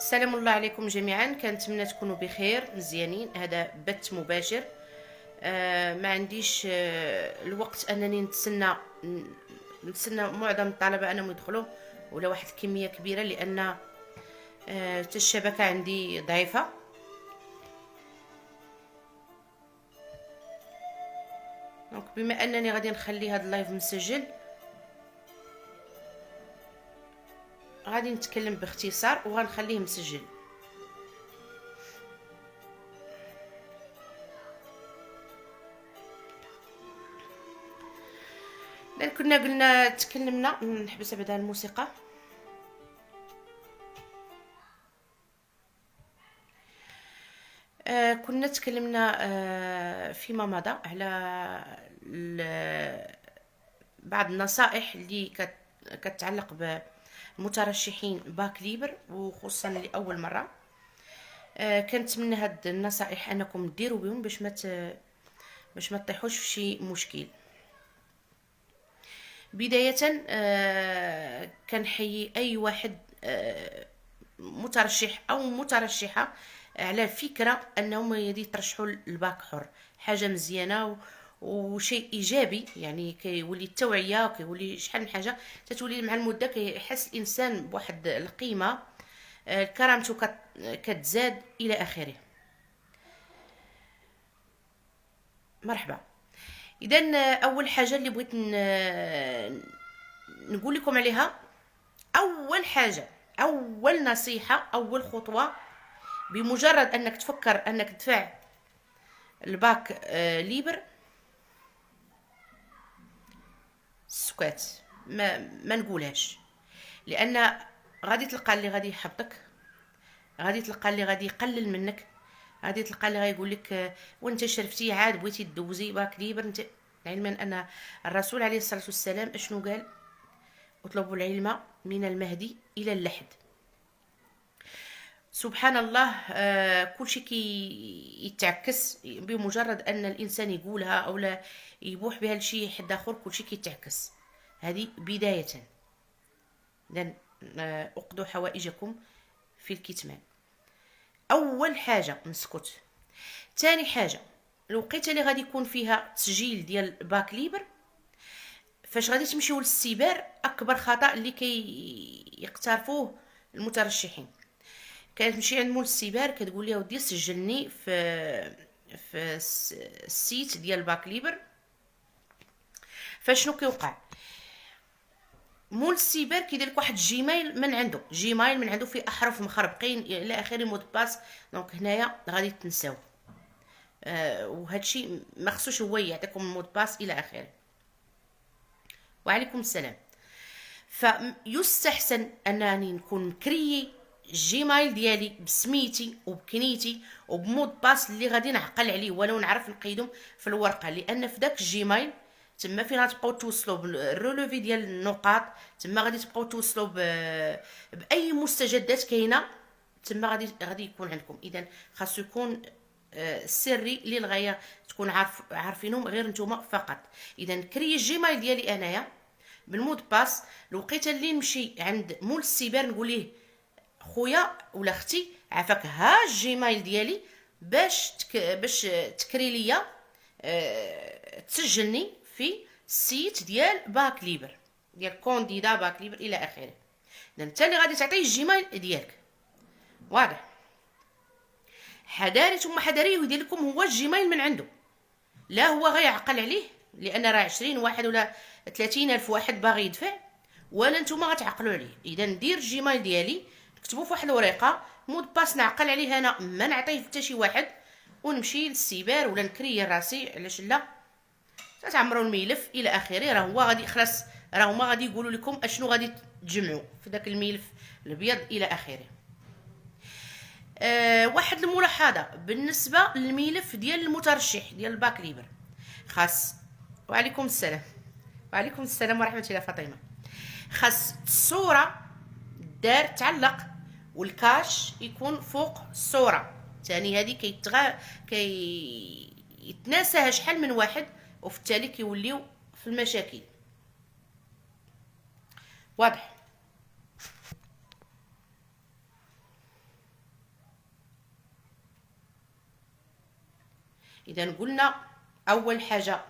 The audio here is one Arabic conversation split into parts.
السلام الله عليكم جميعا، كنتمنى تكونوا بخير مزيانين. هذا بث مباشر. ما عنديش الوقت انني نتسنى معظم الطلبه انهم يدخلوا ولا واحد الكميه كبيره، لان الشبكه عندي ضعيفه. دونك بما انني غادي نخلي هذا اللايف مسجل، غادي نتكلم باختصار وغنخليه مسجل. لان كنا قلنا تكلمنا، نحبس بعدا الموسيقى. كنا تكلمنا فيما مضى على بعض النصائح اللي كتعلق بمترشحين باك ليبر، وخصوصا لأول مرة. كنتمنى هاد النصائح انكم ديروا بهم باش ما تطيحوش في شي مشكل. بداية كنحيي اي واحد مترشح او مترشحة على فكرة انهم يترشحوا للباك حر. حاجة مزيانة وشيء ايجابي، يعني كيولي التوعية وكيولي شحال من حاجة تتولي مع المدة. كيحس الانسان بواحد القيمة، كرامته كتزاد الى اخره. مرحبا. اذا اول حاجه اللي بغيت نقول لكم عليها، اول حاجه، اول نصيحه، اول خطوه، بمجرد انك تفكر انك تدفع الباك ليبر، سكات، ما نقولهاش، لان غادي تلقى اللي غادي يحبطك، غادي تلقى اللي غادي يقلل منك، غادي تلقى اللي غايقول لك وانت شرفتي عاد بغيتي تدوزي باك ليبر. انت علما ان الرسول عليه الصلاه والسلام اشنو قال؟ اطلبوا العلم من المهدي الى اللحد. سبحان الله. كل شيء كي يتعكس بمجرد ان الانسان يقولها او لا يبوح بها لشي حد اخر، كل شيء كيتعكس. هذه بدايه. اذا اقضوا حوائجكم في الكتمان. اول حاجه نسكت. ثاني حاجه، الوقيته اللي غادي يكون فيها تسجيل ديال باك ليبر، فاش غادي تمشيو للسيبر، اكبر خطا اللي يقترفوه المترشحين، كتمشي عند مول السيبر كتقول ليه ودي سجلني في السيت ديال باك ليبر. فشنو كيوقع؟ مول السيبر كيدير لك واحد جيميل من عنده فيه احرف مخربقين الى اخره، مود باس. دونك هنايا غادي تنساو. وهادشي ما خصوش هو يعطيكم المود باس الى اخره. وعليكم السلام. فيستحسن انني نكون مكريي الجيميل ديالي بسميتي وبكنيتي وبمود باس اللي غادي نعقل عليه ولو نعرف نقيدهم في الورقه، لان في داك الجيميل تما فين غتبقاو توصلوا بالرولوفي ديال النقاط، تما غادي تبقاو توصلوا باي مستجدات كاينه، تما غادي يكون عندكم. اذا خاصو يكون سري للغايه، تكون عارفينهم غير نتوما فقط. اذا كري الجيميل ديالي انايا بالمود باس. الوقيته اللي نمشي عند مول السيبر نقول ليه خويا ولا اختي عافاك، ها الجيميل ديالي باش تكري ليا، تسجلني في السيت ديال باك ليبر، ديال كونديدا باك ليبر الى اخره. اذا انت اللي غادي تعطيه الجيميل ديالك. واضح؟ حذاري ثم حذاري ويدير لكم هو الجيميل من عنده، لا هو غيعقل عليه، لان راه 20 واحد ولا 30 الف واحد باغي يدفع، ولا نتوما غتعقلوا عليه. اذا ندير الجيميل ديالي نكتبو في واحد الورقه، مود باس نعقل عليه انا، ما نعطيه حتى شي واحد، ونمشي للسيبر ولا نكري راسي. علاش لا؟ تعمروا الملف الى اخره. راه هو غادي خلاص، راه هما غادي يقولوا لكم اشنو غادي تجمعوا في داك الملف الابيض الى اخره. واحد الملاحظه بالنسبه للملف ديال المترشح ديال الباك ليبر، خاص. وعليكم السلام. وعليكم السلام ورحمه الله. فاطمه. خاص الصوره دار تعلق والكاش يكون فوق الصوره. ثاني هذه يتناساها شحال من واحد، وفي التالي كيوليو في المشاكل. واضح؟ اذا قلنا اول حاجه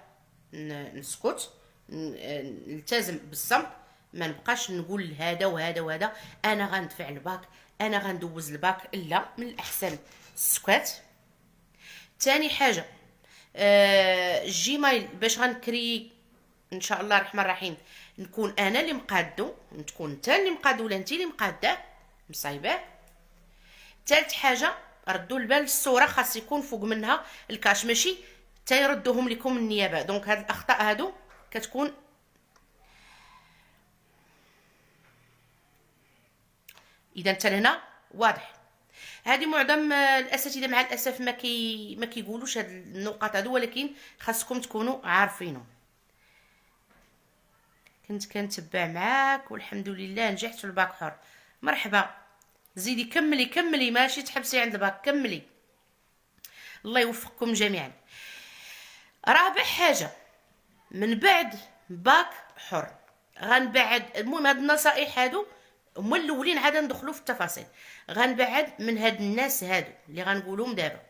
نسكت، نلتزم بالصمت، ما نبقاش نقول هذا وهذا وهذا، انا غندفع الباك، انا غندوز الباك، لا، من الاحسن السكات. ثاني حاجه الجيميل باش غنكري ان شاء الله الرحمن الرحيم نكون انا اللي مقادو، تكون انت اللي مقادو ولا انت اللي مقاده مصايبه. ثالث حاجه ردوا البال، الصوره خاص يكون فوق منها الكاش، ماشي تيردوهم لكم النيابه. دونك هاد الاخطاء هادو كتكون اذا حتى لهنا واضح. هذه معظم الاساتذه مع الاسف ما كيقولوش هاد النقاط هادو، ولكن خاصكم تكونوا عارفينهم. كنت كنتبع معاك والحمد لله نجحت في الباك حر. مرحبا، زيدي كملي كملي، ماشي تحبسي عند الباك، كملي، الله يوفقكم جميعا. رابع حاجه من بعد باك حر غنبعد، المهم هاد النصائح هادو هما الاولين، عاد ندخلوا في التفاصيل. غنبعد من هاد الناس هادو اللي غنقولهم دابا.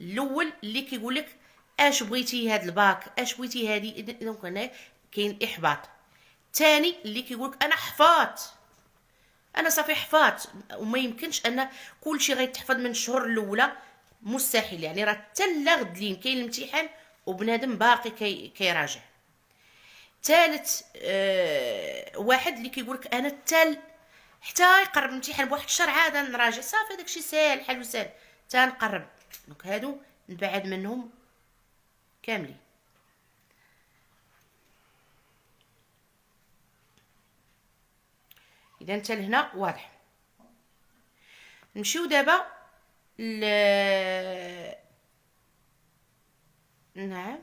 الاول اللي كيقول لك اش بغيتي هاد الباك، اش بغيتي هادي، دونك هنا كاين احباط. ثاني اللي كيقول لك انا حفاظ، انا صافي حفاظ، وما يمكنش ان كل شيء غيتحفظ من الشهور الاولى، مستحيل، يعني راه حتى لغدلين كاين الامتحان وبنادم باقي كيراجع. ثالث واحد اللي كيقول لك انا حتى يقرب الامتحان بواحد الشهر عاد نراجع، صافي داكشي ساهل، حل وسهل، حتى نقرب. دونك هادو نبعد منهم كاملين. اذا انت لهنا واضح. نمشيو دابا نعم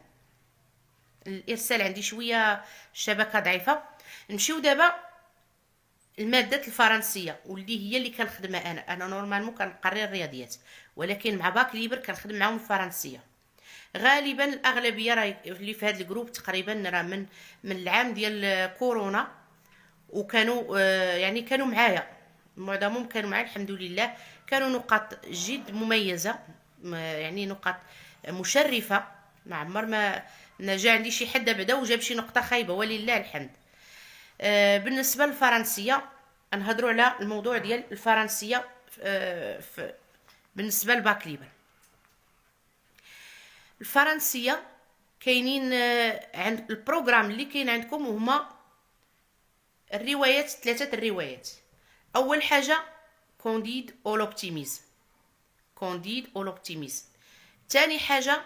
الارسال عندي شويه الشبكه ضعيفه. نمشيو دابا الماده الفرنسيه، واللي هي اللي كنخدمها انا نورمالمون كنقري الرياضيات، ولكن مع باك ليبر كنخدم معاهم الفرنسيه. غالبا الاغلبيه راه اللي في هذا الجروب تقريبا راه من العام ديال كورونا، وكانوا يعني كانوا معايا، معظمهم كانوا معايا الحمد لله، كانوا نقاط جد مميزه، يعني نقاط مشرفه. ما عمر ما جا عندي شي حد بدا وجاب شي نقطه خايبه، ولله الحمد. بالنسبه للفرنسيه نهضروا على الموضوع ديال الفرنسيه بالنسبه للباك ليبر. الفرنسيه كاينين عند البروغرام اللي كاين عندكم هما الروايات، ثلاثه الروايات. اول حاجه كونديد او لوبتيميزم، كونديد او لوبتيميزم. ثاني حاجه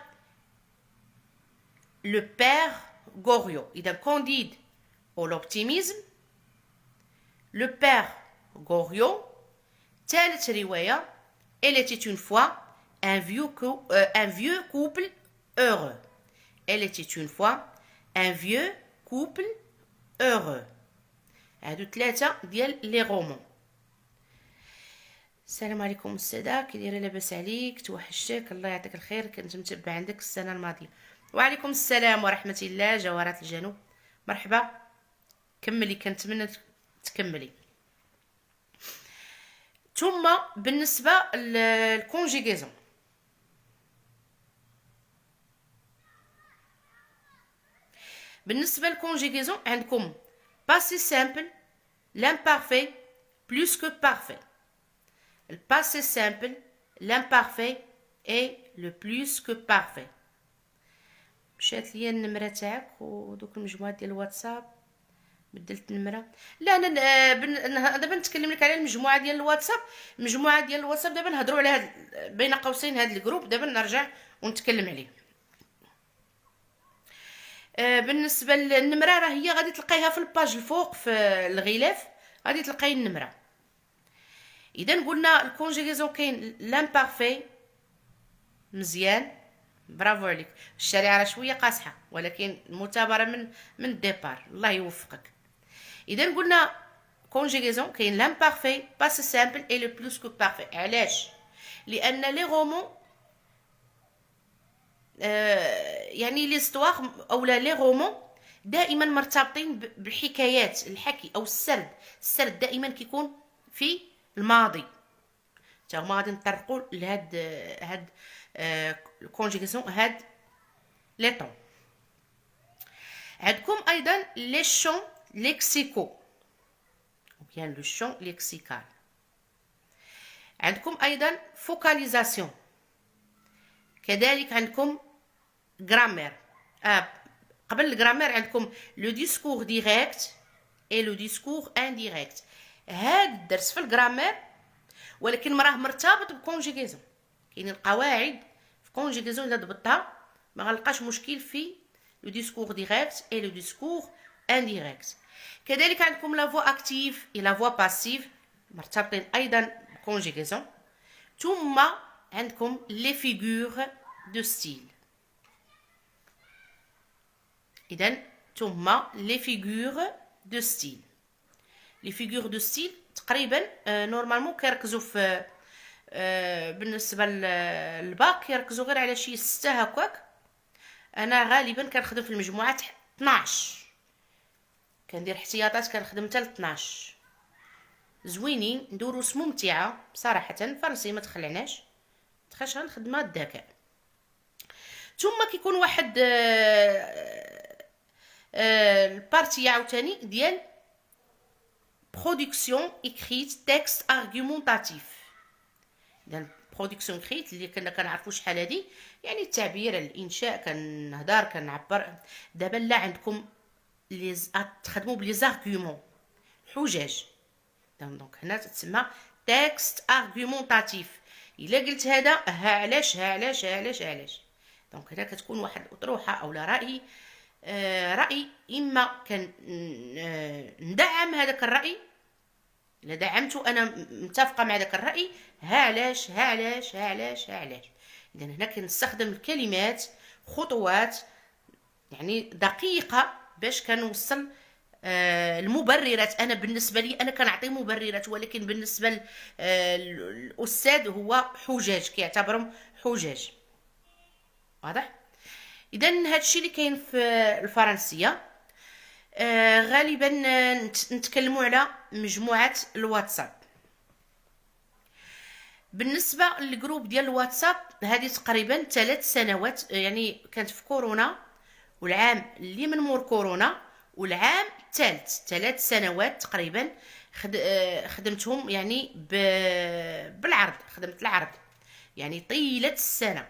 لو بير غوريو، اذا كونديد او لوبتيميزم، لو بير غوريو. ثالث روايه Elle était une fois un vieux couple heureux. Elle était une fois un vieux couple heureux. هادو ثلاثه ديال لي رومون. السلام عليكم الساده، كي دايره؟ لاباس عليك؟ توحشتك، الله يعطيك الخير، كنت متبع عندك السنه الماضيه. وعليكم السلام ورحمه الله، جوهرات الجنوب، مرحبا، كملي، كنتمنى تكملي. ثم بالنسبه للكونجيغيزون، بالنسبه للكونجيغيزون عندكم passé simple, l'imparfait plus que parfait. Le passé simple, l'imparfait et le plus que parfait. مشات ليا النمره تاعك ودوك المجموعات ديال الواتساب، بدلت النمره. لا انا دابا نتكلم لك على المجموعه ديال الواتساب. المجموعه ديال الواتساب دابا نهضروا على هاد بين قوسين هاد الجروب، دابا نرجع ونتكلم عليه. بالنسبه للنمره راه هي غادي تلقايها في الباج الفوق في الغلاف، غادي تلقاي النمره. اذا قلنا الكونجيغيزون كاين لامبارفي، مزيان، برافو عليك. الشريعه راه شويه قاصحه، ولكن المثابره من الديبار، الله يوفقك. اذا قلنا كونجيغيزون كاين لامبارفي، باس سامبل اي لو بلوس كو بارفي. علاش؟ لان لي رومون يعني ليستواغ او لي رومون دائما مرتبطين بالحكايات، الحكي او السرد. السرد دائما كيكون في الماضي. حتى هما غادي نطرقوا لهاد الكونجيغاسيون، هاد لي طون. عندكم ايضا لي شون ليكسيكو او بيان لو شون ليكسيكال. عندكم ايضا فوكاليزاسيون، كذلك عندكم غرامير. قبل الغرامير عندكم لو ديسكور ديريكت اي لو ديسكور انديريكت. هاد الدرس في الغرامير ولكن راه مرتبط بكونجيغيزون. كاينين القواعد في كونجيغيزون الا ضبطتها ما غنلقاش مشكل في لو ديسكور ديريكت اي لو ديسكور انديريكت. كذلك عندكم لا فوا اكتيف اي لا فوا باسيف مرتبطين ايضا بكونجيغيزون. ثم عندكم لي فيغور دو ستيل. اذا ثم لي فيغور دو ستيل. لي فيغور دو ستيل تقريبا نورمالمون كيركزوا في بالنسبه للباك كيركزوا غير على شي 6 هكاك. انا غالبا كنخدم في المجموعات 12، كندير احتياطات كنخدم حتى ل 12. زوينين دروس ممتعه بصراحه، فرنسي ما تخلعناش، تخش غنخدمها الذكاء. ثم كيكون واحد البارتي عاوتاني ديال برودكسيون اكريت تكست ارغيومونطاتيف. اذا برودكسيون اكريت اللي كنا كنعرفوا شحال هادي، يعني التعبير، الانشاء، كنهضر كنعبر. دابا لا عندكم تخدموا بلي زارغيومون، حجج. دونك هنا تتسمى تكست ارغيومونطاتيف. الا قلت هذا ها علاش ها علاش ها علاش ها علاش. دونك هنا كتكون واحد الاطروحه او راي، راي اما كان ندعم هذاك الراي، الا دعمته انا متفقه مع ذاك الراي، ها علاش ها علاش ها علاش ها علاش. اذا هنا كنستخدم الكلمات خطوات يعني دقيقه باش كنوصل المبررات. انا بالنسبه لي انا كنعطي مبررات، ولكن بالنسبه للاستاذ هو حجاج، كيعتبرهم حجاج. واضح؟ اذا هادشي اللي كاين في الفرنسيه. غالبا نتكلموا على مجموعه الواتساب. بالنسبه للجروب ديال الواتساب هذه تقريبا 3 سنوات، يعني كانت في كورونا والعام اللي من مور كورونا والعام الثالث، 3 سنوات تقريبا خدمتهم يعني بالعرض. خدمت العرض يعني طيله السنه.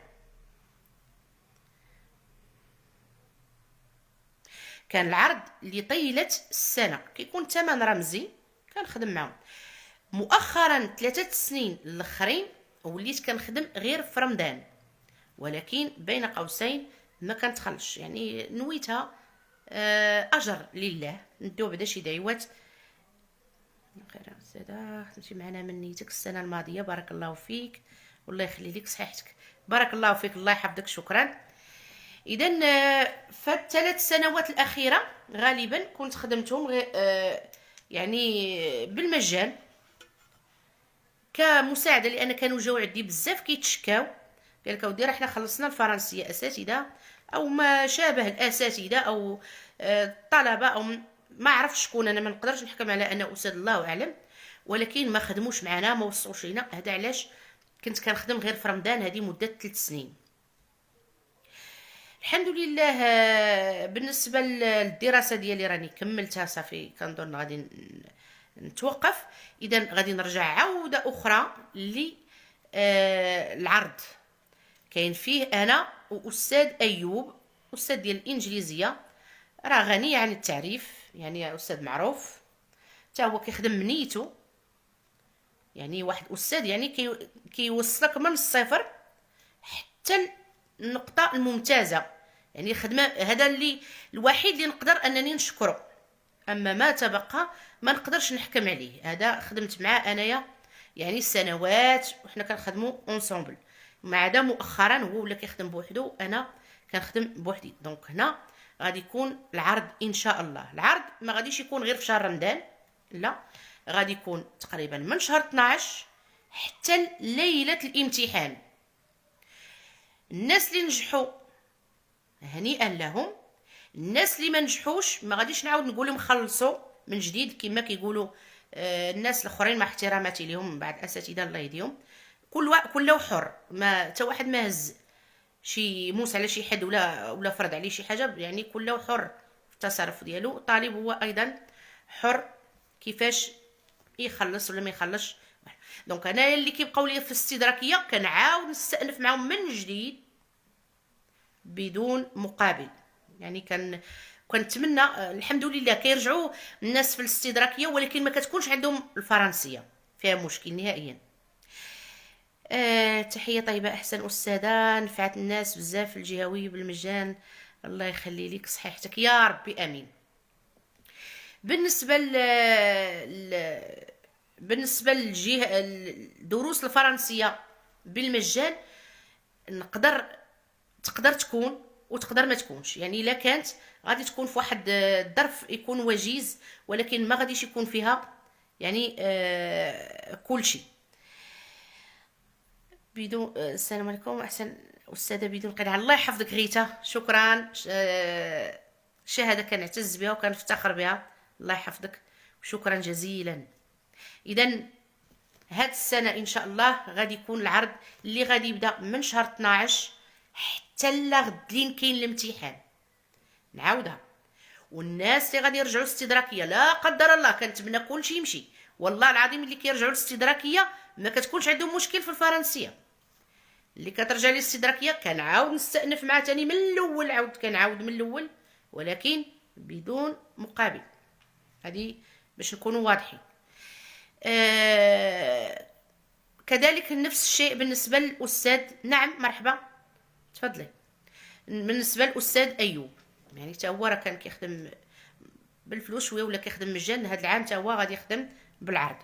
كان العرض اللي طيله السنه كيكون ثمن رمزي كنخدم معهم. مؤخرا 3 سنين الاخرين وليت كنخدم غير في رمضان، ولكن بين قوسين ما كنتخلش، يعني نويتها اجر لله. نديو بعدا شي دعوات. خير استاذه خدمتي معنا من نيتك السنه الماضيه، بارك الله فيك والله يخلي لك صحتك. بارك الله فيك، الله يحفظك، شكرا. اذا في ال3 سنوات الاخيره غالبا كنت خدمتهم يعني بالمجان كمساعده، لان كانوا جاو عندي بزاف كيتشكاو، قال لك اودي راه حنا خلصنا الفرنسيه اساتذه او ما شابه الاساتذه او الطلبه او ما عرفتش شكون. انا ما نقدرش نحكم على ان استاذ، الله اعلم، ولكن ما خدموش معنا، ما وصلوش لينا. هذا علاش كنت كنخدم غير في رمضان هذه مده 3 سنين. الحمد لله. بالنسبه للدراسه ديالي راني كملتها صافي، كنظن غادي نتوقف. اذا غادي نرجع عوده اخرى للعرض. كاين فيه انا واستاذ ايوب، استاذ ديال الانجليزيه، راه غني عن التعريف، يعني استاذ معروف، حتى هو كيخدم من نيته. يعني واحد استاذ يعني كيوصلك من الصفر حتى النقطه الممتازه. يعني خدمه، هذا اللي الوحيد اللي نقدر انني نشكره. اما ما تبقى ما نقدرش نحكم عليه. هذا خدمت معاه انايا يعني سنوات وحنا كنخدموا اونصومبل. ما عدا مؤخرا هو ولا كيخدم بوحدو، انا كنخدم بوحدي. دونك هنا غادي يكون العرض ان شاء الله. العرض ما غاديش يكون غير في شهر رمضان، لا، غادي يكون تقريبا من شهر 12 حتى ليله الامتحان. الناس اللي نجحوا هنيئا لهم، الناس اللي ما نجحوش ما غاديش نعاود نقول لهم خلصوا من جديد كما كيقولوا الناس الاخرين، مع احتراماتي لهم بعض الاساتذه الله يهديهم. كل حر، ما حتى واحد ما هز شي موس على شي حد ولا فرض عليه شي حاجه، يعني كل حر في التصرف ديالو. الطالب هو ايضا حر كيفاش يخلص ولا ما يخلصش. دونك انا اللي كيبقاو لي في الاستدراكيه كنعاود نستأنف معاهم من جديد بدون مقابل. يعني كنتمنى الحمد لله كيرجعوا الناس في الاستدراكيه، ولكن ما كتكونش عندهم الفرنسيه، فيها مشكل نهائيا. تحيه طيبه احسن استاذه، نفعت الناس بزاف الجهوي بالمجان، الله يخلي لك صحيحتك يا ربي امين. بالنسبه بالنسبه للجهه الدروس الفرنسيه بالمجان، تقدر تكون وتقدر ما تكونش. يعني الا كانت غادي تكون في واحد الظرف يكون وجيز، ولكن ما غاديش يكون فيها يعني كل شيء. بدون السلام عليكم احسن استاذه بدون قناعه، الله يحفظك غيتا، شكرا. شهاده كنعتز بها وكنفتخر بها، الله يحفظك وشكرا جزيلا. اذا هاد السنه ان شاء الله غادي يكون العرض اللي غادي يبدا من شهر 12 حتى لغد لين كاين الامتحان. نعاودها، والناس اللي غادي يرجعوا الاستدراكيه لا قدر الله، كنتمنى كلشي يمشي، والله العظيم اللي كيرجعوا الاستدراكيه ما كتكونش عندهم مشكل في الفرنسيه. اللي كترجع لي الاستدراكيه كنعاود نستأنف معاه تاني من الاول، كنعاود من الاول، ولكن بدون مقابل. هذه باش نكونوا واضحين. كذلك نفس الشيء بالنسبه للاستاذ. نعم مرحبا تفضلي. بالنسبه للاستاذ ايوب، يعني حتى هو راه كان كيخدم بالفلوس شويه ولا كيخدم مجان، هذا العام حتى هو غادي يخدم بالعرض.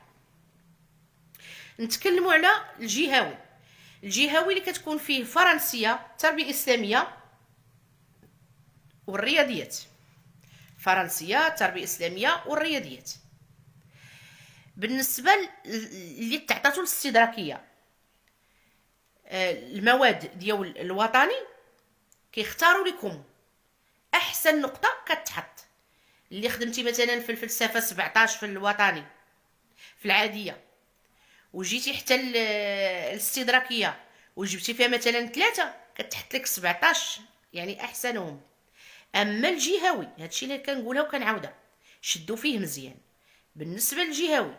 نتكلموا على الجهوي. الجهوي اللي كتكون فيه فرنسيه، تربيه اسلاميه والرياضيات. فرنسيه، تربيه اسلاميه والرياضيات. بالنسبه اللي تعطاتو الاستدراكيه، المواد ديال الوطني كيختاروا لكم احسن نقطه كتحط. اللي خدمتي مثلا في الفلسفه 17 في الوطني في العاديه، وجيتي حتى الاستدراكيه وجبتي فيها مثلا 3، كتحط لك 17، يعني احسنهم. اما الجهوي هادشي اللي كنقولها وكنعاودها، شدوا فيه مزيان. بالنسبه للجهوي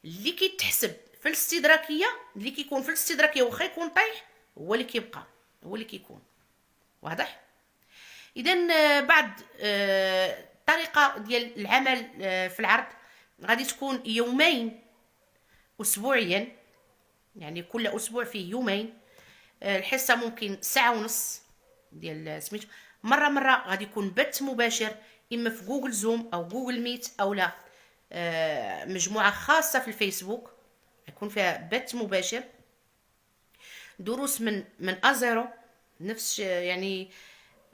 اللي كيتحسب في الاستدراكيه، اللي كيكون في الاستدراكيه واخا يكون طيح، هو اللي كيبقى، هو اللي كيكون واضح. اذا بعد الطريقه ديال العمل في العرض غادي تكون يومين اسبوعيا، يعني كل اسبوع فيه يومين. الحصه ممكن ساعه ونص ديال سميتو. مره غادي يكون بث مباشر، اما في جوجل زوم او جوجل ميت، او لا مجموعه خاصه في الفيسبوك يكون فيها بث مباشر. دروس من ازيرو، نفس يعني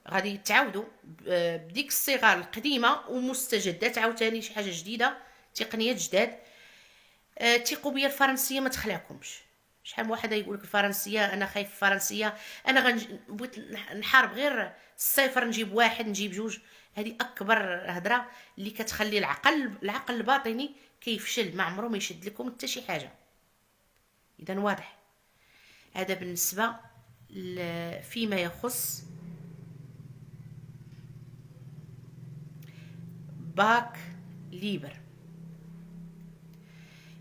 غادي تعاودوا بديك الصيغه القديمه ومستجدات عاوتاني شي حاجه جديده، تقنيات جداد. تيقوا بيا الفرنسيه ما تخلعكمش. شحال من واحد يقول لك الفرنسيه انا خايف الفرنسيه، انا بغيت نحارب غير الصفر، نجيب واحد نجيب جوج. هذه اكبر هضره اللي كتخلي العقل الباطني كيفشل، ما عمره ما يشد لكم حتى شي حاجه. اذا واضح. هذا بالنسبه فيما يخص باك ليبر.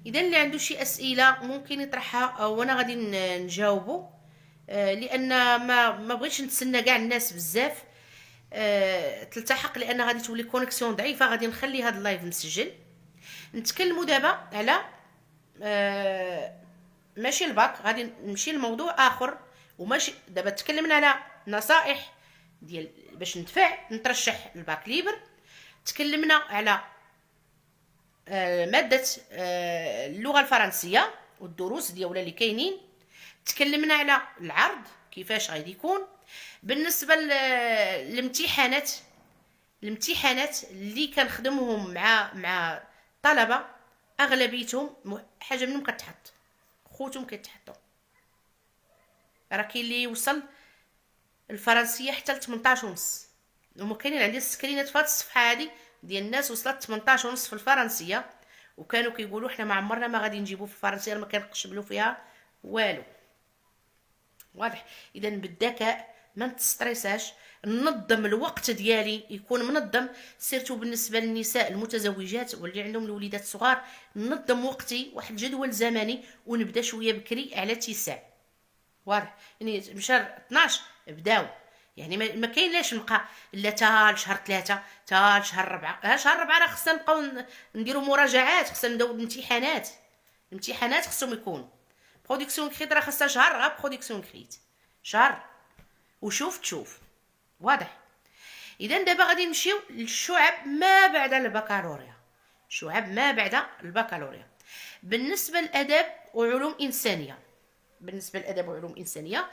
اذا اللي عنده شي اسئله ممكن يطرحها وانا غادي نجاوبه، لان ما بغيتش نتسنى كاع الناس بزاف تلتحق، لان غادي تولي كونيكسيون ضعيفه. غادي نخلي هذا اللايف مسجل. نتكلموا دابا على ماشي الباك، غادي نمشي لموضوع اخر. وماشي دابا تكلمنا على نصائح ديال باش نترشح الباك ليبر، تكلمنا على ماده اللغه الفرنسيه والدروس ديالها اللي كاينين، تكلمنا على العرض كيفاش غادي يكون. بالنسبه للامتحانات، الامتحانات اللي كنخدمهم مع طلبه اغلبيتهم حاجه منهم كتحط، خوتهم كيتحطوا. راه كاين اللي يوصل الفرنسيه حتى ل 18 ونص. هما كاينين عندي السكرينات في هاد الصفحه هادي ديال الناس وصلت 18 ونص في الفرنسيه، وكانوا كيقولوا حنا ما عمرنا ما غادي نجيبوا في الفرنسيه، ما كنقشبلوا فيها والو. واضح؟ اذا بالذكاء ما نتستريساش، ننظم الوقت ديالي يكون منظم، سيرتو بالنسبه للنساء المتزوجات واللي عندهم الوليدات الصغار. ننظم وقتي واحد الجدول زمني ونبدا شويه بكري على اتساع. واضح؟ يعني مشى 12 بداو، يعني ما كاينلاش نبقى لا تا شهر 3 تا شهر 4. شهر 4 راه خصنا نبقاو نديرو مراجعات، خصنا نبداو الامتحانات. الامتحانات خصهم يكونوا برودكسيون كريت، راه خصها شهر غير برودكسيون كريت، شهر وشوف تشوف. واضح؟ اذا دابا غادي نمشيو للشعب ما بعد البكالوريا. شعب ما بعد البكالوريا بالنسبه للاداب وعلوم انسانيه. بالنسبه للاداب وعلوم انسانيه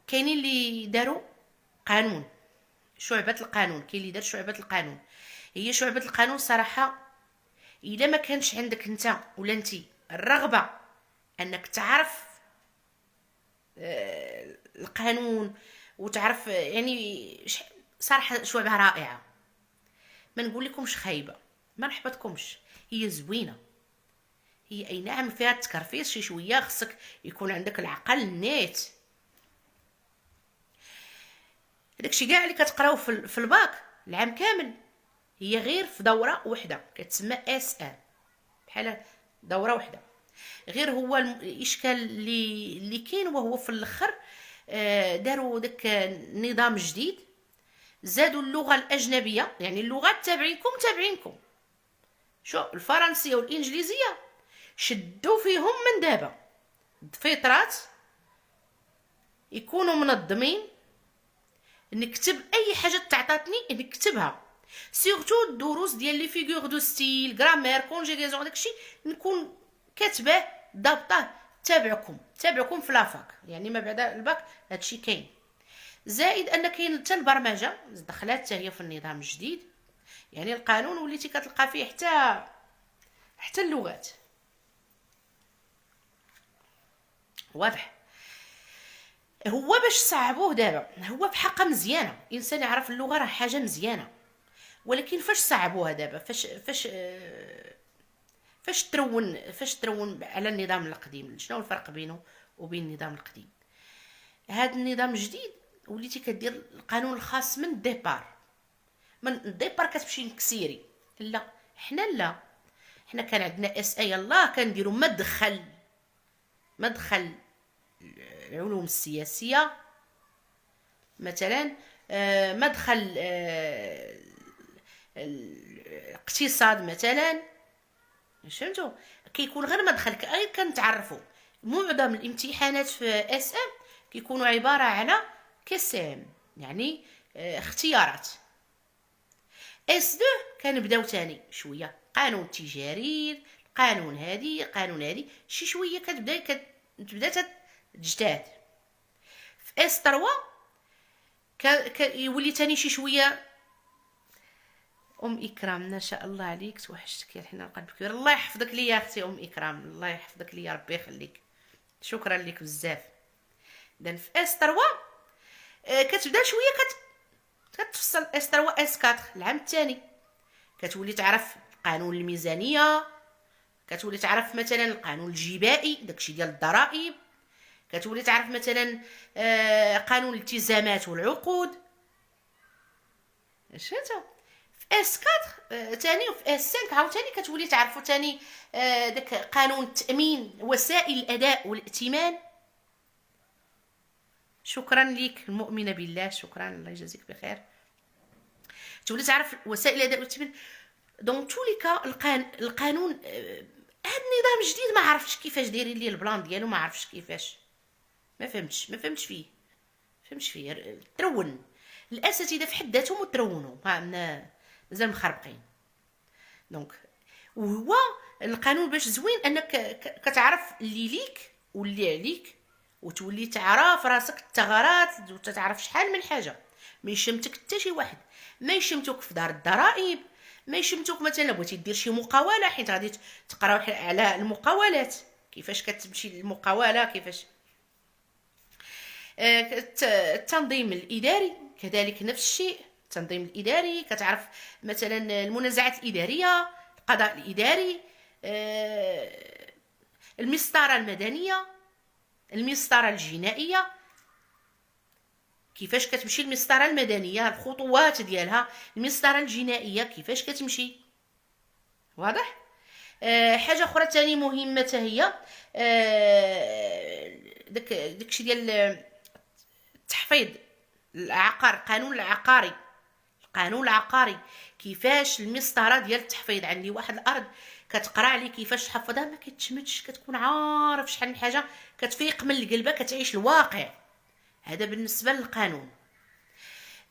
كاينين اللي داروا قانون، شعبة القانون. كاين اللي دار شعبة القانون. هي شعبة القانون صراحة الا ما كانش عندك انت ولا انتي الرغبة انك تعرف القانون وتعرف يعني صراحة شعبة رائعة. ما نقول لكمش خايبة، ما نحبطكمش، هي زوينة. هي اي نعم فيها التكرفيس شي شوية، خصك يكون عندك العقل نيت. داكشي كاع اللي كتقراو في الباك العام كامل هي غير في دوره وحده كتسمى اس ام، بحال دوره وحده. غير هو الاشكال اللي كاين وهو في الاخر داروا داك نظام جديد، زادوا اللغه الاجنبيه، يعني اللغات تابعينكم. شو الفرنسيه والانجليزيه شدوا فيهم من دابا، فترات يكونوا منظمين. نكتب اي حاجه تعطاتني نكتبها، سيرتو الدروس ديال لي فيغور دو ستيل، غرامير، كونجيغيزون، داكشي نكون كاتباه ضابطه. تابعكم في لافاك، يعني ما بعد الباك هادشي كاين. زائد ان كاين حتى البرمجه دخلات حتى هي في النظام الجديد، يعني القانون وليتي كتلقى فيه حتى اللغات. واضح؟ هو باش صعبوه دابا هو بحقه مزيانه، الانسان يعرف اللغه راه حاجه مزيانه، ولكن فاش صعبوها دابا، فاش ترون على النظام القديم. شنو الفرق بينه وبين النظام القديم؟ هذا النظام الجديد وليتي كدير القانون الخاص من الديبار. كتمشي نكسيري. لا حنا كان عندنا اس اي، يلاه كنديروا مدخل العلوم السياسيه مثلا، مدخل الاقتصاد مثلا. فهمتوا؟ كيكون غير مدخل غير كنتعرفوا. معظم الامتحانات في اس ام كيكونوا عباره على كسام، يعني اختيارات. اس 2 كنبداو تاني شويه قانون تجاري، قانون هادي شي شويه كتبدا تجتهد. في اس 3 يولي تاني شي شويه. اكرام ما شاء الله عليك، توحشتك يا الحنان قلبك كبير. الله يحفظك ليا اختي اكرام، الله يحفظك ليا، ربي يخليك، شكرا لك بزاف. اذا في اس 3 كتبدا شويه كتفصل اس 3 اس 4 العام الثاني، كتولي تعرف قانون الميزانيه، كتولي تعرف مثلا القانون الجبائي داكشي ديال الضرائب، كتولي تعرف مثلا قانون الالتزامات والعقود. شفتوا؟ في اس 4 ثاني وفي اس 5 عاوتاني كتولي تعرفوا ثاني داك قانون التامين، وسائل الاداء والائتمان. شكرا لك المؤمنه بالله، شكرا، الله يجازيك بخير. تولي تعرف وسائل الاداء والائتمان. دون تو لي كا القانون هاد النظام الجديد ما عرفتش كيفاش دايرين ليه البلان ديالو، ما عرفتش كيفاش، ما فهمتش فيه ترون. الاساتذه في حد ذاتهم ترونوا مازال مخربقين. دونك وهو القانون باش زوين انك كتعرف اللي ليك واللي عليك، وتولي تعرف راسك الثغرات، وتتعرف شحال من حاجه. ما يشمتك حتى شي واحد، ما يشمتوك في دار الضرائب، ما يشمتوك مثلا بغيتي دير شي مقاوله، حيت غادي تقراو على المقاولات كيفاش كتمشي المقاوله، كيفاش التنظيم الاداري كذلك نفس الشيء. التنظيم الاداري كتعرف مثلا المنازعات الاداريه، القضاء الاداري، المسطره المدنيه، المسطره الجنائيه. كيفاش كتمشي المسطره المدنيه، الخطوات ديالها. المسطره الجنائيه كيفاش كتمشي، واضح. حاجه اخرى تاني مهمه حتى هي داكشي ديال التحفيظ العقار، القانون العقاري. كيفاش المسطره ديال التحفيظ. عندي واحد الارض كتقرا عليه كيفاش تحفظها، ما كتشمتش، كتكون عارف شحال من حاجه، كتفيق من القلبه، كتعيش الواقع. هذا بالنسبه للقانون.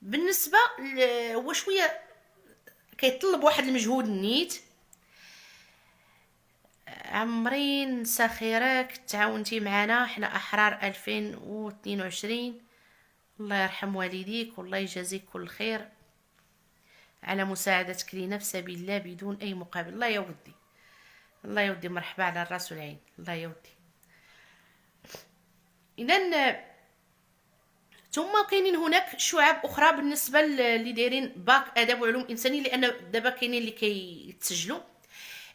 بالنسبه هو شويه كيطلب واحد المجهود نيت. عمرين نسا خيرك، تعاونتي معنا، حنا احرار 2022. الله يرحم والديك والله يجازيك كل خير على مساعدتك لينا في سبيل الله بدون اي مقابل. الله يا ودي، الله يا ودي، مرحبا على الراس والعين. الله يا ودي. اذا ثم كاينين هناك شعب اخرى بالنسبه اللي دايرين باك اداب وعلوم انسانيه، لان دابا كاينين اللي كيتسجلوا.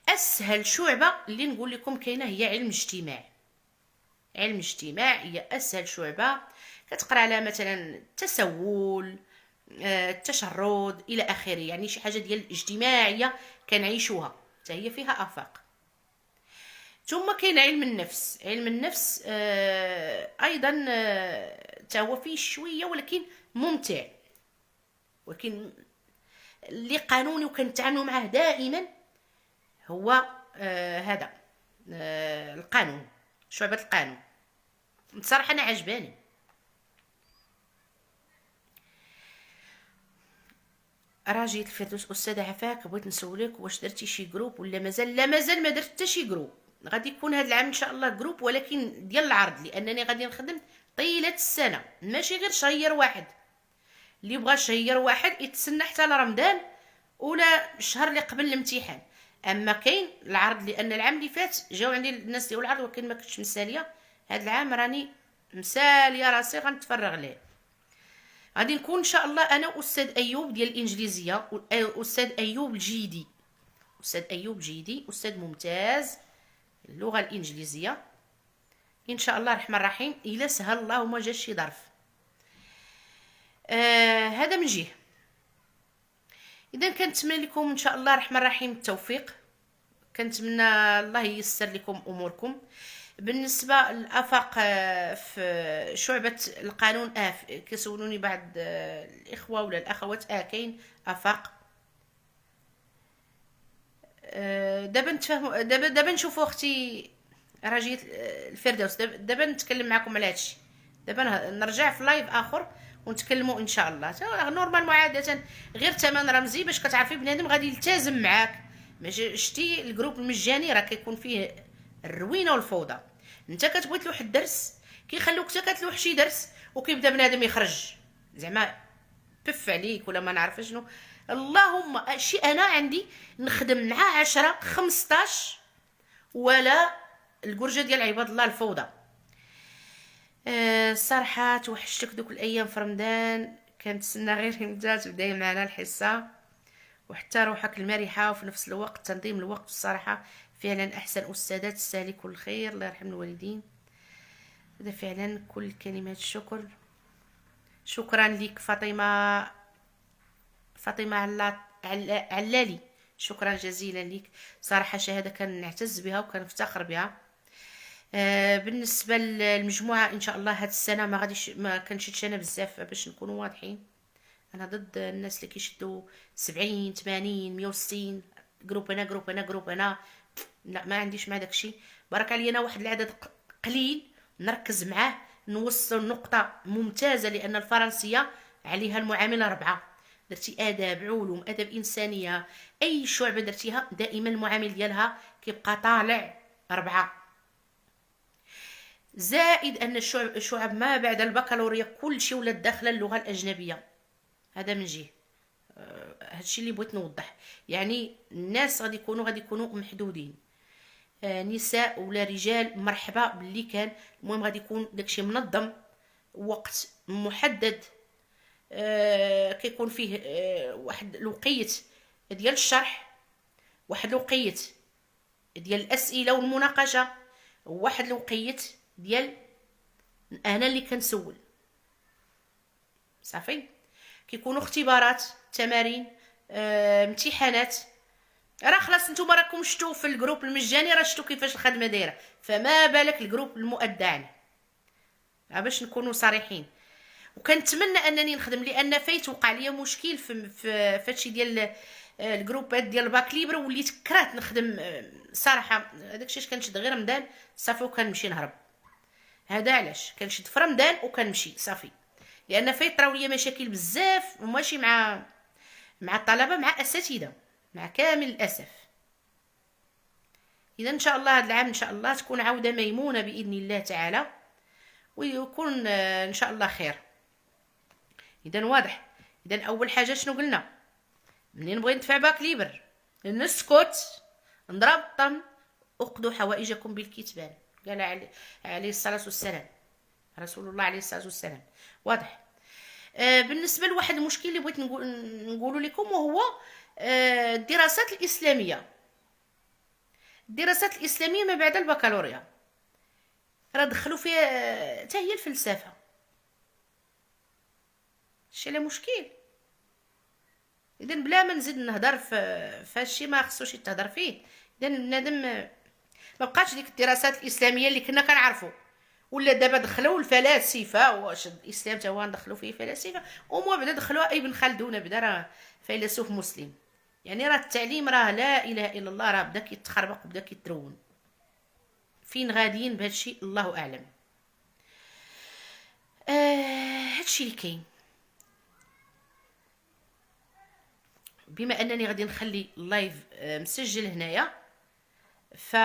اسهل شعبه اللي نقول لكم كاينه هي علم الاجتماع. علم الاجتماع هي اسهل شعبه. كتقرا على مثلا التسول، التشرد الى اخره، يعني شي حاجه ديال الاجتماعيه كنعيشوها، حتى هي فيها افاق. ثم كاين علم النفس. علم النفس ايضا حتى هو فيه شويه ولكن ممتع، ولكن اللي قانوني وكنتعاملوا معاه دائما هو هذا القانون، شعبة القانون. بصراحة أنا عجباني. راجية الفردوس، أستاذة عفاك، بغيت نسولك واش درتي شي جروب ولا مازال؟ لا مازال ما درت حتى شي جروب. غادي يكون هذا العام إن شاء الله جروب، ولكن ديال العرض، لأنني غادي نخدم طيلة السنة، ماشي غير شهر واحد. اللي بغى شهر واحد يتسنى حتى لرمضان ولا الشهر اللي قبل الامتحان. اما كاين العرض، لان العام اللي فات جاو عندي الناس ديال العرض ولكن ما كنتش مساليه. هذا العام راني مساليه راسي غنتفرغ ليه. غادي نكون ان شاء الله انا واستاذ ايوب ديال الانجليزيه، واستاذ ايوب الجيدي، استاذ ايوب جيدي، استاذ ممتاز اللغه الانجليزيه ان شاء الله الرحمن الرحيم، الا سهل الله وما جاش شي ظرف. هذا من جهه. اذا كنتمنى لكم ان شاء الله الرحمن الرحيم التوفيق، كنتمنى الله ييسر لكم اموركم. بالنسبه للافاق في شعبه القانون، كيسولوني بعض الاخوه ولا الاخوات، كاين افاق. دابا نتفاهموا، دابا نشوفوا اختي راجيه الفردوس، دابا نتكلم معكم على هادشي. دابا نرجع في لايف اخر ونتكلموا ان شاء الله. نورمال عاده غير ثمن رمزي باش كتعرفي بنادم غادي يلتزم معاك. ماشي شتي الجروب المجاني راه كيكون فيه الروينه والفوضى. انت كتبغي تلوح الدرس كيخلوك حتى كتلوح شي درس وكيبدا بنادم يخرج زعما بف عليك ولا ما نعرف شنو. اللهم شي انا عندي نخدم مع 10 15 ولا القرجه ديال عباد الله الفوضى. الصراحه توحشتك دوك الايام في رمضان، كنتسنى غير امتى تبداي معنا الحصه، وحتى روحك المرحه، وفي نفس الوقت تنظيم الوقت. الصراحه فعلا احسن استاذات، تستاهلي كل خير، الله يرحم الوالدين. هذا فعلا كل كلمات الشكر. شكرا لك فاطمه علالي، شكرا جزيلا لك. صراحه شهاده كنعتز بها وكنفتخر بها. بالنسبه للمجموعه ان شاء الله هاد السنه ما كنشدش انا بزاف باش نكونوا واضحين. انا ضد الناس اللي كيشدوا 70 80 160 جروب انا جروب انا جروب انا. لا، ما عنديش مع داكشي. بارك علينا واحد العدد قليل نركز معاه، نوصل نقطه ممتازه، لان الفرنسيه عليها المعامله 4. درتي اداب، علوم، ادب انسانيه، اي شعبه درتيها دائما المعامل ديالها كيبقى طالع 4. زائد ان الشعب ما بعد البكالوريا كل شيء ولات داخله اللغه الاجنبيه. هذا من جهه. هادشي اللي بغيت نوضح، يعني الناس غادي يكونوا محدودين، نساء ولا رجال مرحبا باللي كان. المهم غادي يكون داكشي منظم، وقت محدد، كيكون فيه واحد الوقيت ديال الشرح، واحد الوقيت ديال الاسئله والمناقشه، واحد الوقيت ديال انا اللي كنسول صافي. كيكونوا اختبارات، تمارين، امتحانات. راه خلاص نتوما راكم شفتوا في الجروب المجاني، راه شفتوا كيفاش الخدمه دايره، فما بالك الجروب المؤدع. باش نكونوا صريحين. وكنتمنى انني نخدم، لان فايت وقع لي مشكل في هادشي ديال الجروبات ديال الباك ليبر، وليت كرهت نخدم صراحه. داكشي اش كنشد غير رمضان صافي وكنمشي نهرب. هذا علاش كنشد في رمضان وكنمشي صافي، لان فايت طراو ليا مشاكل بزاف، وماشي مع الطلبه، مع اساتذه، مع كامل الاسف. اذا ان شاء الله هذا العام ان شاء الله تكون عوده ميمونه باذن الله تعالى، ويكون ان شاء الله خير. اذا واضح. اذا اول حاجه شنو قلنا؟ منين نبغي ندفع باك ليبر نسكت، نضرب الطم، اقضوا حوائجكم بالكتمان، قال عليه الصلاه والسلام، رسول الله عليه الصلاه والسلام. واضح. بالنسبه لواحد المشكل اللي بغيت نقول لكم، وهو الدراسات الاسلاميه. الدراسات الاسلاميه ما بعد البكالوريا راه دخلوا فيها حتى هي الفلسفه. شي لا مشكل. اذا بلا ما نزيد نهضر في هادشي ما خصوش يتهضر فيه. اذا بنادم ما بقاش ديك الدراسات الاسلاميه اللي كنا كنعرفوا، ولا دابا دخلوا الفلاسفه. واش الاسلام تا هو ندخلوا فيه فلاسفه؟ وما بدا دخلوا ابن خلدون، بدا راه فيلسوف مسلم. يعني راه التعليم راه لا اله الا الله راه بدا كيتخربق وبدا كيترون. فين غاديين بهادشي الله اعلم. هادشي اللي كاين. بما انني غادي نخلي اللايف مسجل هنايا، ف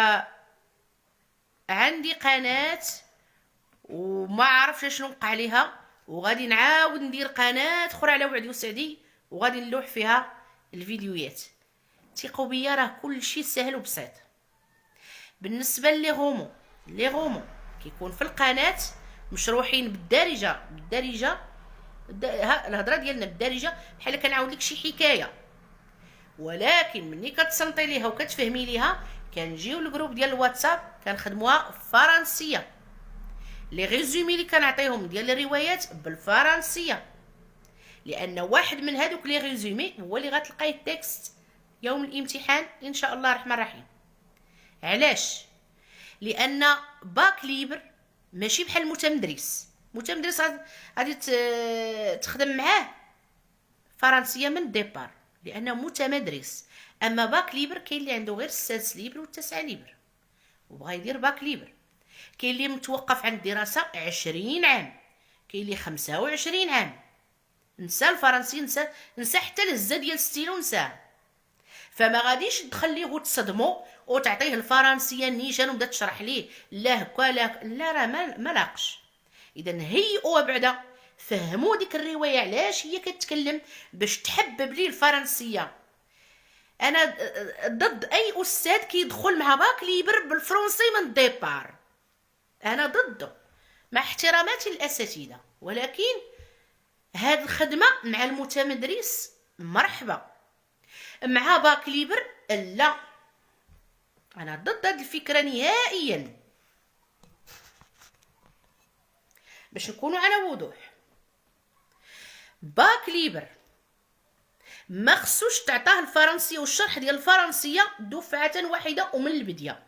عندي قناه وما عرفتش شنو وقع عليها، وغادي نعاود ندير قناه اخرى على وعد وسعدي، وغادي نلوح فيها الفيديوهات. ثقوا بيا راه كلشي سهل وبسيط. بالنسبه لي غومون كيكون في القناه مشروحين بالدارجه الهضره ديالنا بالدارجه، بحال كنعاود لك شي حكايه. ولكن ملي كتصنتي ليها وكتفهمي ليها، كنجيو الجروب ديال الواتساب كنخدموها فرنسيه. لي ريزومي اللي كنعطيهم ديال الروايات بالفرنسيه، لان واحد من هذوك لي ريزومي هو اللي غتلقاي التكست يوم الامتحان ان شاء الله الرحمن الرحيم. علاش؟ لان باك ليبر ماشي بحال متمدرس غادي تخدم معاه فرنسيه من الديبار لانه متمدرس. اما باك ليبر كاين اللي عنده غير 6 ليبر و9 ليبر وبغى يدير باك ليبر. كاين اللي متوقف عن الدراسه 20 عام، كاين اللي 25 عام. نسى الفرنسي، نسى حتى الهزه ديال ستيلو نساه. فما غاديش تخليه وتصدمو وتعطيه الفرنسيه نيشان وبدا تشرح ليه لا هكا لا راه ما لاقش. اذا هيئوا بعدا، فهموا ديك الروايه علاش هي كتكلم باش تحبب ليه الفرنسيه. انا ضد اي استاذ كيدخل مع باك ليبر بالفرنسي من الديبار، انا ضده مع احتراماتي للاساتذه. ولكن هاد الخدمه مع المتمدرس مرحبا، مع باك ليبر لا. انا ضد هاد الفكره نهائيا، باش نكونوا على وضوح. باك ليبر ما خصوش تعطاه الفرنسيه والشرح ديال الفرنسيه دفعه واحده ومن البدايه.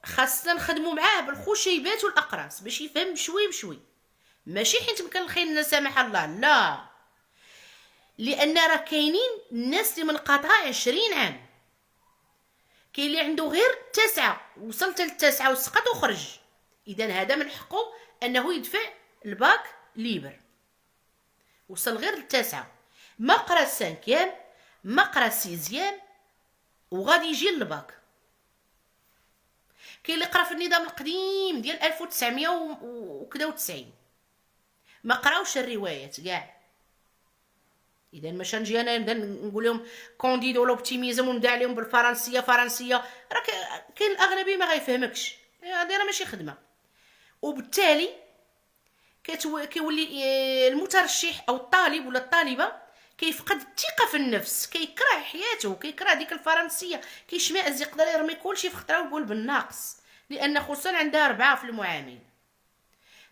خاصنا نخدموا معاه بالخشيبات والاقراص باش يفهم بشوي بشوي، ماشي حيت مكلخين لا سمح الله، لا. لان راه كاينين الناس اللي من قطعه 20 عام، كاين اللي عنده غير 9 وصلت ل9 وسقط وخرج. اذا هذا من حقه انه يدفع الباك ليبر. وصل غير ل9، ما قرا 5 ما قرا 6 وغادي يجي للباك. كاين اللي قرا في النظام القديم ديال 1900 وكذا و90 ما قراوش الروايات كاع. اذا ماش نجي انا نبدا نقول لهم كونديدو لوبتيميزم ونبدا عليهم بالفرنسيه راه كاين الاغلبيه ما غيفهمكش، هذه راه ماشي خدمه. وبالتالي كيولي المترشح او الطالب ولا الطالبه كيفقد الثقه في النفس، كيكره حياته، كيكره ديك الفرنسيه، كيشمئز، يقدر يرمي كلشي في خطره ويقول بالناقص، لان خصوصا عندها 4 في المعامل.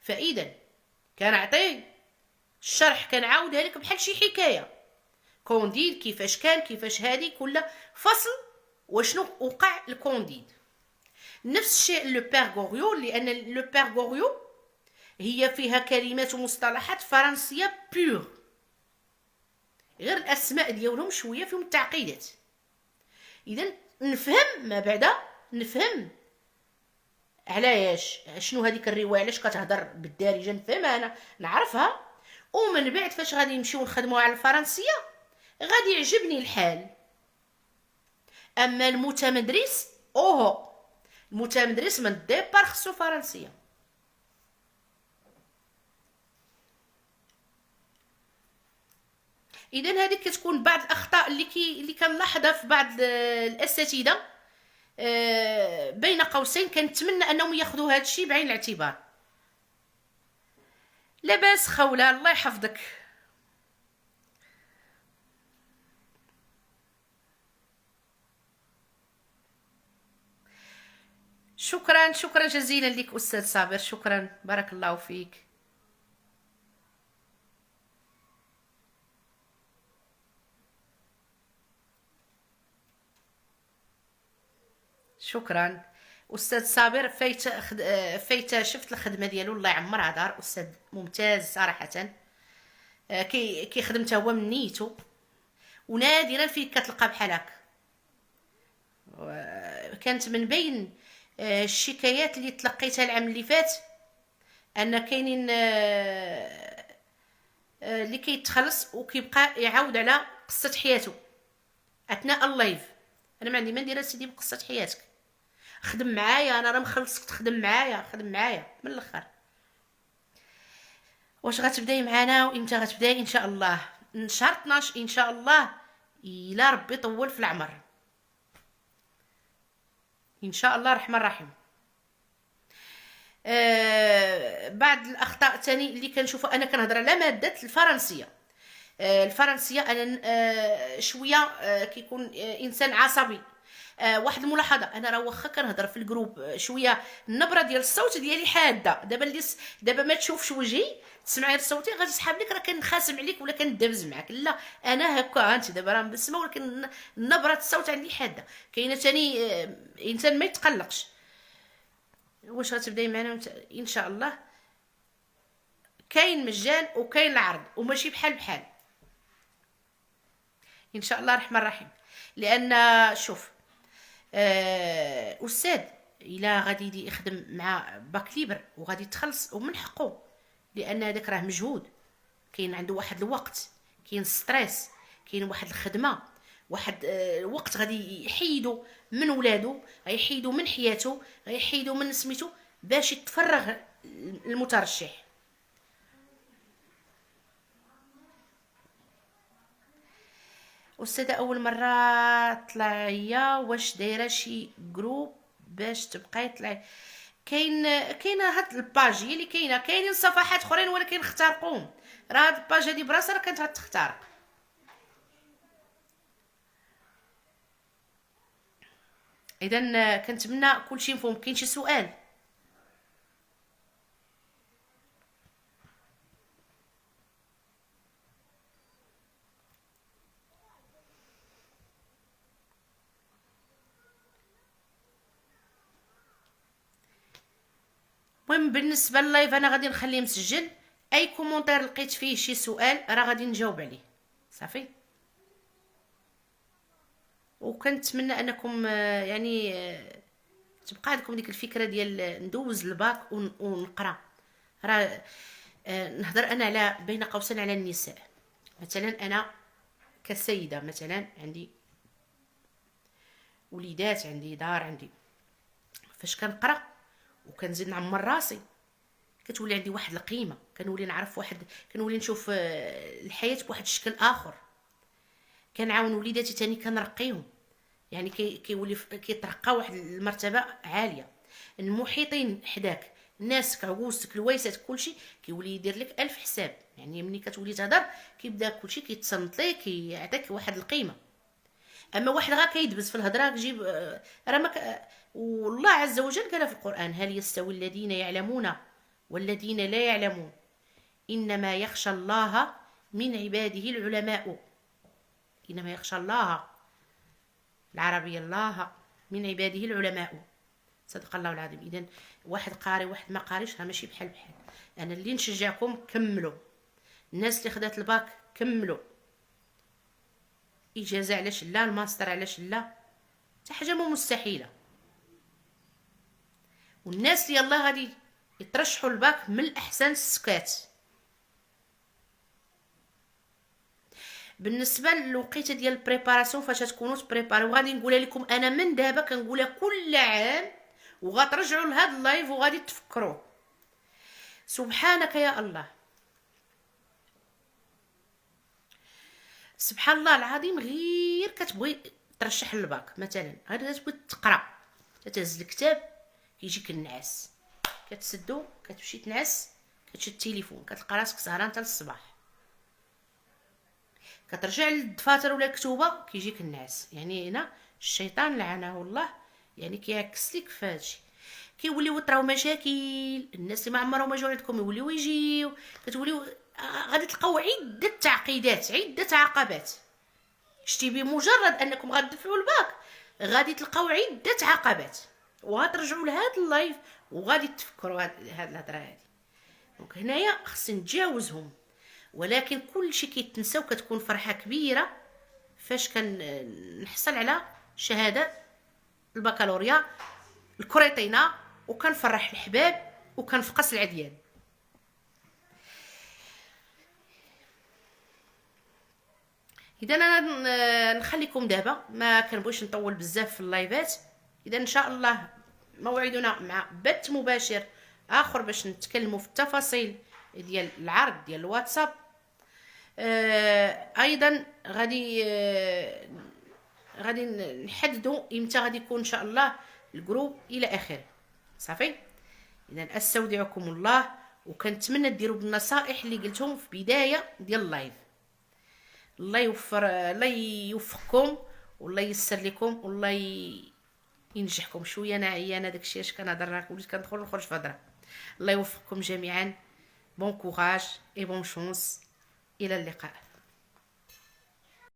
فاذا كنعطي الشرح كنعاودها لك بحال شي حكايه، كونديد كيفاش كان، كيفاش هادي كل فصل وشنو وقع الكونديد. نفس الشيء لو بير غوريو، لان لو بير غوريو هي فيها كلمات ومصطلحات فرنسيه بيور، غير الاسماء ديالهم شويه فيهم التعقيدات. اذا نفهم ما بعد، نفهم علاش شنو هذيك الروايه، علاش كتهضر بالدارجه، نفهمها انا نعرفها، ومن بعد فاش غادي نمشيو نخدموا على الفرنسيه غادي يعجبني الحال. اما المتمدرس المتمدرس من الديبار خصو فرنسيه. اذا هذه كتكون بعض الاخطاء اللي كنلاحظها في بعض الاساتذه. بين قوسين كنتمنى انهم ياخذوا هذا الشيء بعين الاعتبار. لاباس خوله، الله يحفظك. شكرا، شكرا جزيلا لك استاذ صابر، شكرا، بارك الله فيك. شكرا استاذ صابر. فايت شفت الخدمه ديالو، الله يعمرها دار، استاذ ممتاز صراحه. كيخدم حتى هو من نيته، ونادرا فين كتلقى بحال هكا. كانت من بين الشكايات اللي تلقيتها العام اللي فات ان كاينين اللي كيتخلص وكيبقى يعاود على قصه حياته اثناء اللايف. انا ما عندي ما ندير سيدي بقصه حياتك، خدم معايا، انا راه مخلصك تخدم معايا، خدم معايا من الاخر. واش غتبداي معانا وامتى غتبداي؟ ان شاء الله شهر 12 ان شاء الله، الى ربي طول في العمر ان شاء الله الرحمن الرحيم. بعض الاخطاء تاني اللي كنشوفها، انا كنهضر على ماده الفرنسيه. الفرنسيه انا شويه كيكون انسان عصبي. واحد الملاحظه، انا راه واخا كنهضر في الجروب شويه النبره ديال الصوت ديالي حاده، دابا ما تشوفش وجهي تسمعي صوتي غادي تسحب لك راه كنخاسم عليك ولا كندبز معاك، لا انا هكا انت دابا راه بنسمع، ولكن نبره الصوت عندي حاده. كاينه ثاني انسان ما يتقلقش. واش غتبداي معنا ان شاء الله؟ كاين مجان وكاين العرض، وماشي بحال بحال ان شاء الله الرحمن الرحيم. لان شوف استاذ الا غادي يخدم مع باك ليبر وغادي يتخلص ومن حقه، لان هذاك راه مجهود، كاين عنده واحد الوقت، كاين ستريس، كاين واحد الخدمه، واحد الوقت غادي يحيدو من ولادو، غيحيدو من حياته، غيحيدو من سميتو باش يتفرغ المترشح. استاذه اول مره طلعيا، واش دايره شي جروب باش تبقاي طلعي؟ كاينه هاد الباج هي اللي كاينين صفحات اخرين ولكن اخترقوهم، راه هاد الباج هادي براسها راه كانت غتخترق. اذا كنتمنى كلشي مفهوم. كاين شي سؤال؟ المهم بالنسبه لللايف انا غادي نخليه مسجل، اي كومونتير لقيت فيه شي سؤال راه غادي نجاوب عليه صافي. وكنتمنى انكم يعني تبقى عندكم ديك الفكره ديال ندوز الباك ونقرا. راه نهضر انا على بين قوسين على النساء. مثلا انا كسيده مثلا عندي وليدات، عندي دار، عندي فاش كنقرا وكنزيد نعمر راسي كتولي عندي واحد القيمه، كنولي نعرف واحد، كنولي نشوف الحياه بواحد الشكل اخر، كنعاون وليداتي تاني كنرقيهم، يعني كيولي كيترقى واحد المرتبه عاليه. المحيطين حداك ناسك عقوزتك لويسات كلشي كيولي يدير لك 1000 حساب. يعني ملي كتولي تهضر كيبدا كلشي كيتصنت لك، كيعطيك واحد القيمه. اما واحد غا كيدبز في الهضره كيجيب راه والله عز وجل قال في القران: هل يستوي الذين يعلمون والذين لا يعلمون انما يخشى الله من عباده العلماء. انما يخشى الله، العربيه الله، من عباده العلماء. صدق الله العظيم. اذا واحد قاري واحد ما قاريش راه ماشي بحال بحال. انا اللي نشجعكم كملوا، الناس اللي خدات الباك كملوا، اجازه علاش لا، الماستر علاش لا، حتى حاجه مو مستحيله. والناس اللي يلاه غادي يترشحوا الباك من الاحسن السكات. بالنسبه للوقيته ديال البريباراسيون فاش تكونوا تبريباريو، غادي نقولها لكم انا من دابا كنقولها كل عام، وغترجعوا لهذا اللايف وغادي تفكروا. سبحانك يا الله، سبحان الله العظيم. غير كتبغي ترشح للباك مثلا، غادي تبغي تقرا، تتهز الكتاب كيجيك النعاس، كتسدو كتمشي تنعس، كتشد التليفون كتلقى راسك سهران حتى للصباح، كترجع للدفاتر ولا الكتوبه كيجيك النعاس. يعني هنا الشيطان لعنه الله يعني كيعكس لك في هادشي. كيوليو يطراو مشاكل، الناس اللي ما عمرهم ما جاو عندكم يوليو يجيو، كتوليو غادي تلقاو عده تعقيدات، عده عقبات. شتي بمجرد انكم غتدفعوا الباك غادي تلقاو عده عقبات، وغترجعوا لهذا اللايف وغادي تفكروا هاد الهضره هادي. دونك هنايا خص نتجاوزهم، ولكن كلشي كيتنسى وكتكون فرحه كبيره فاش كنحصل على شهاده البكالوريا الكريطينه، وكنفرح الحباب وكنفقس العديان. اذا انا نخليكم دابا، ما كنبغيش نطول بزاف في اللايفات. اذا ان شاء الله موعدنا مع بث مباشر اخر باش نتكلموا في التفاصيل ديال العرض ديال الواتساب. ايضا غادي نحددوا امتى غادي يكون ان شاء الله الجروب الى اخره. صافي. اذا استودعكم الله، وكنتمنى ديروا بالنصائح اللي قلتهم في بدايه ديال اللايف. الله يوفقكم والله ييسر لكم والله ينجحكم. شويه انا عيانه داكشي اش كنهضر، وليت كندخل ونخرج في هضره. الله يوفقكم جميعا. بون كوراج اي بون شونس، الى اللقاء.